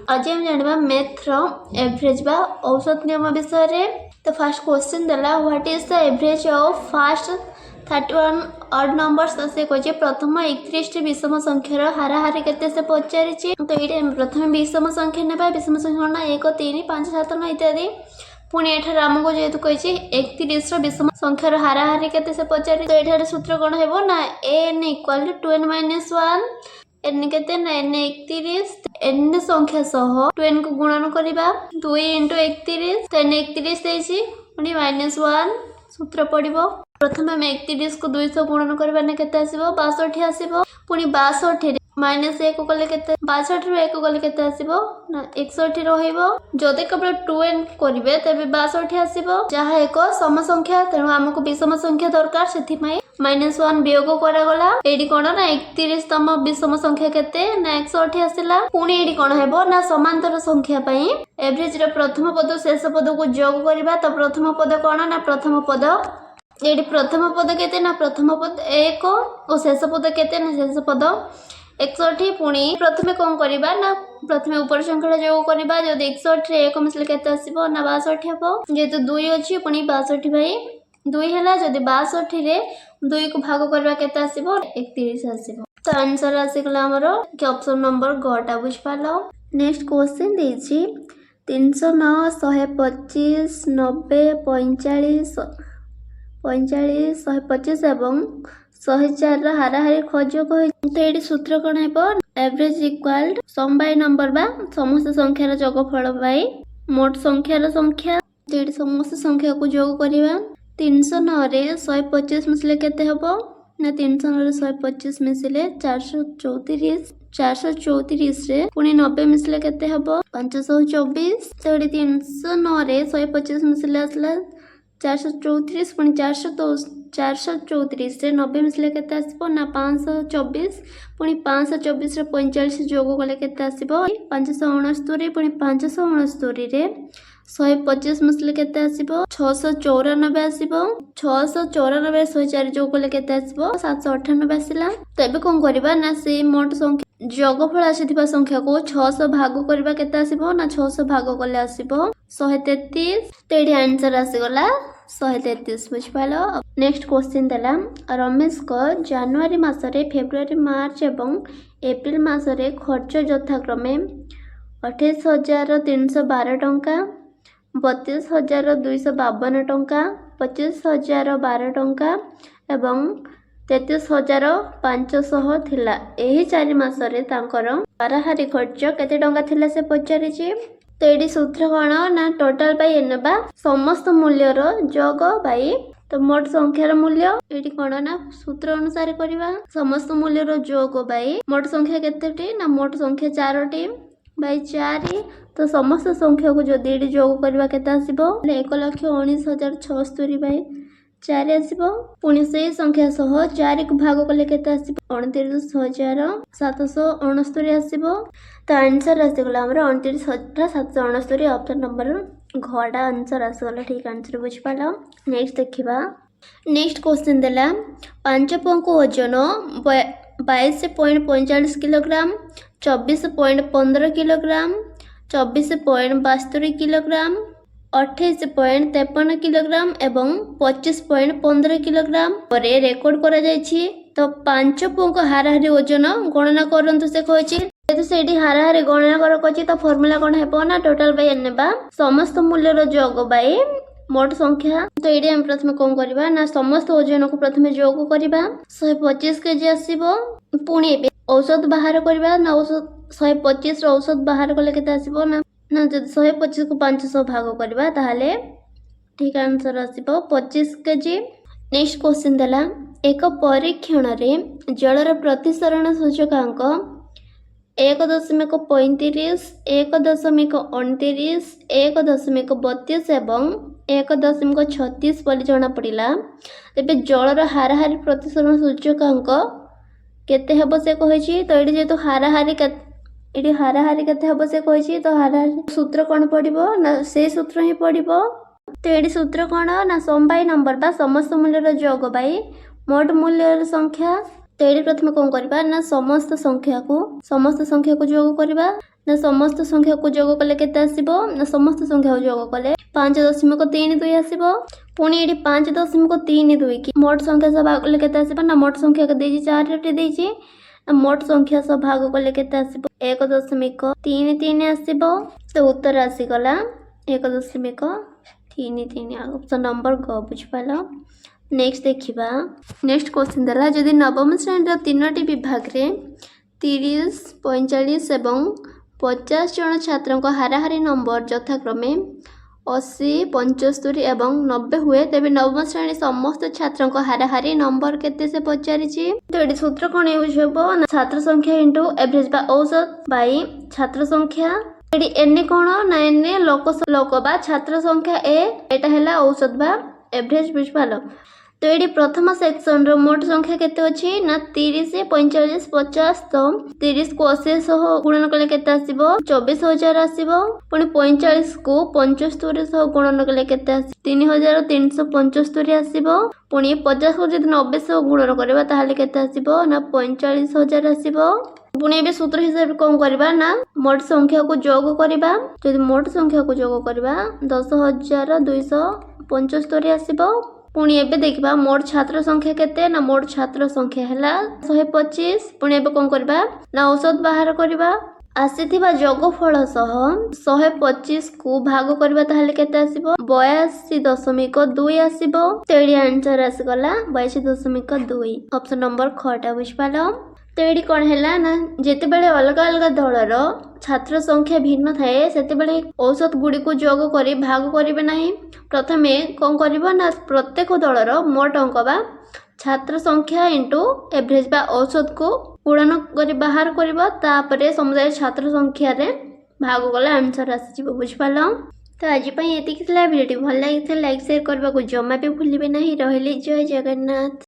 आज हम जानवा मैथ रो एवरेज बा औसत नियम विषय रे। तो फर्स्ट क्वेश्चन देला what is the average of first 31 odd numbers से कहे प्रथम 31 टी विषम संख्यार हाराहारी केते से पचारिछि। तो ये प्रथम विषम संख्या नेबा विषम संख्या ना 1 3 5 7 9 इत्यादि पुणी एठार आमको जेहेतु कही 31 विषम संख्यार हाराहारी केते से पचारि। तो एठार सूत्र कौन हेबो ना n equal to 2n - 1 n केते ना n 31 n संख्या सह 2n को गुणन करिबा 2 * 31 तो n 31 देछि पुणी -1 सूत्र पड़िबो। प्रथम हम 31 को 200 गुणन करबा ने केते आसीबो 62 आसीबो पुणी 62 रे -1 कले केते 62 रो 1 कले केते आसीबो ना 61 रहइबो। जदि केवल 2n करिवे तबे 62 आसीबो जहा एक सम संख्या तेनु हमको विषम संख्या दरकार सेथि पई -1 वियोग करा गला। एडी कोन ना 31 तम विषम संख्या केते ना 108 आसीला। पुणी एडी कोन हेबो ना समांतर संख्या पई एवरेज रो प्रथम पद शेष पद को जोग करिबा। तो प्रथम पद कोन ना प्रथम पद एडी प्रथम पद केते ना प्रथम पद 1 और शेष पद केते ना शेष पद 61। पुणी प्रथमे कौन करिबा ना प्रथमे ऊपर संख्या जोग करिबा जदि 61 रे 1 मिसले केते आसीबो ना 62 हेबो जेतु 2 अछि पुणी 62 भाई 2 हैला जदि 62 रे 2 को भाग करबा केते आसीबो 31 आसीबो। तो आंसर आसी गला हमरो कि ऑप्शन नंबर ग टा बुझ पालो। नेक्स्ट क्वेश्चन देछि 309 125 90 45 45 125 एवं 104 रा हाराहारी खोजो कहि। तो एडी सूत्र कोन हेबो average equal some by number बा समस्त संख्यार जोगफल बाय मोट संख्यार संख्या। तो एडी समस्त संख्या को जोग करिबा 309 रे 125 मिसले केते हबो ना 309 रे 125 मिसले 434 434 रे पुणी 90 मिसले केते हबो 524। तो एडी 309 रे 125 मिसले आसला 434 पुणी 434 रे 90 मिसले केते आसीबो ना 524 पुणी 524 रे 45 जोग कले केते आसीबो 569 पुणी 569 रे 125 मिसले केते आसीबो 694 आसीबो 694 104 जोग कले केते आसीबो 798 आसीला। तो एबे कोन करबा ना से मोट संख्या जोगफल आसीथिबा संख्या को 600 भाग करबा केते आसीबो ना 600 भाग कले आसीबो 133। तो एडी आंसर आसी गला 133 बुझ पालो। नेक्स्ट क्वेश्चन देला रमेश को जनवरी मासरे फेब्रुआरी मार्च एवं एप्रिल मासरे खर्च यथाक्रमे 28,312 टंका 32,252 टंका 25,012 टंका एवं 33,500 थिला। एही 4 मासरे तांकर हाराहारी खर्च केते टंका थिला से पचारिछि। तो एडी सूत्र कोन ना टोटल बाय एनबा समस्त मूल्य रो जोग बाय तो मोट संख्यार मूल्य एडी कोन ना सूत्र अनुसार करिवा समस्त मूल्य रो जोग बाय मोट संख्या केतेटी ना मोट संख्या 4टी बाय 4। तो समस्त संख्या को जदि एडी जोग करबा केते आसीबो 1,19,076 बाय 4 आसीबो पुणी से संख्या सह 4 को भाग कले केते आसीबो 29,769 आसीबो। तो आंसर आसी गला हमर 29,769 ऑप्शन नंबर घड़ा आंसर आसी गला ठीक आंसर बुझ पालो। नेक्स्ट देखिबा नेक्स्ट क्वेश्चन देला 5 पंक ओजन 22.45 किलोग्राम 24.15 किलोग्राम 24.72 किलोग्राम 28.53 किलोग्राम एवं 25.15 किलोग्राम पर रेकॉर्ड करा जायछि। तो 5 पंक हाराहारी ओजन गणना करंतु से कहछि जेतु सेठी हाराहारी गणना कर कहछि। तो फार्मूला कोन हेबो ना टोटल बाय एनबा समस्त मूल्य रो जोग बाय मोट संख्या। तो एडी हम प्रथमे कोन करबा ना समस्त ओजन को प्रथमे जोग करबा 125 केजी आसीबो पुणी एबे औसत बाहर करबा ना औसत 125 रो औसत बाहर कले केते आसीबो ना ना जदि 125 को 500 भाग करबा ताहाले ठीक आंसर आसीबो 25 केजी। नेक्स्ट क्वेश्चन देला एक परीक्षण रे जलर प्रतिसरण सूचकांक 1.35 1.29 1.32 एवं 1.36 बोली जଣା पड़िला। तेबे जलर हाराहारी प्रतिसरण सूचकांक केते हेबो से कहिछि। तो एडी जेतु हाराहारी केते हेबो से कहिछि। तो हाराहारी सूत्र कोन पड़िबो ना से सूत्र ही पड़िबो। तो एडी सूत्र कोन ना सम बाय नंबर बा समस्त मूल्य रो जोग बाय मोट मूल्य रो संख्या। तो एडी प्रथमे कोन करबा ना समस्त संख्या को जोग करबा ना समस्त संख्या को जोग कले केते आसीबो ना समस्त संख्या को जोग कले 5.32 आसीबो। पुणी ये 5.32 की मोट संख्या सब भाग कले केते आसीबो ना मोट संख्या के देजी 4 रे देजी ना मोट संख्या सब भाग कले केते आसीबो 1.33 आसीबो। तो उत्तर आसी गला 1.33 ऑप्शन नंबर ग बुझ पालो। नेक्स्ट देखिबा नेक्स्ट क्वेश्चन दला जदि नवम श्रेणी तीनोटी विभाग रे 30 45 एवं 50 जन छात्रों को हाराहारी नंबर यथाक्रमे 80 75 एवं 90 हुए तेबे नवम श्रेणी समस्त छात्रों को हाराहारी नंबर केते से पचारि तो ये सूत्र कौन यूज हो ना छात्र संख्या इंटू एवरेज बा औसत बाई छात्र संख्या एडी एने कौन ना एने लोक बा छात्र संख्या ए एटा हैला औसत बा एवरेज बुझ पालो। तो ये प्रथम सेक्शन रो मोट संख्या केते अछि ना 30 45 50 तो 30 को 80 सह गुणन कले केते आसीबो 24000 आसीबो। पुणी 45 को 75 सह गुणन कले केते आसी 3375 आसीबो। पुणी 50 को जदि 90 सह गुणन करबा ताहाले केते आसीबो ना 45000 आसीबो। पुणी ए सूत्र हिसाब कौन करबा ना मोट संख्या को जोग करबा जदि मोट संख्या को जोग करबा 10275 आसीबो। पुणी एबे देखबा मोट छात्र संख्या केते ना मोट छात्र संख्या हैला 125। पुणी एबे कोन करबा ना औसत बाहर करबा आसीथिबा जोगफल सह 125 को भाग करबा ताहाले केते आसीबो 82.2 आसीबो। तेडी आंसर आसी गला 82.2 ऑप्शन नंबर ख टा बुझ पालो। तो ये कौन है ना जिते बेले अलग अलग दलर छात्र संख्या भिन्न थाए सेते बेले औसत गुड़ी को जोग करी भाग करिवे नाही। प्रथमे कौन करिवो ना प्रत्येक दलर मोट अंक बा छात्र संख्या इंटू एवरेज बा औसत को गुणन करी बाहर करिवो तापरे समुदाय छात्र संख्या रे भाग कले आंसर आसी जिवो बुझ पालो। तो आज पई एतिक वीडियो भल लागिथे लाइक शेयर करबा को जमा भी भूलिबे नाही। रहली जय जगन्नाथ।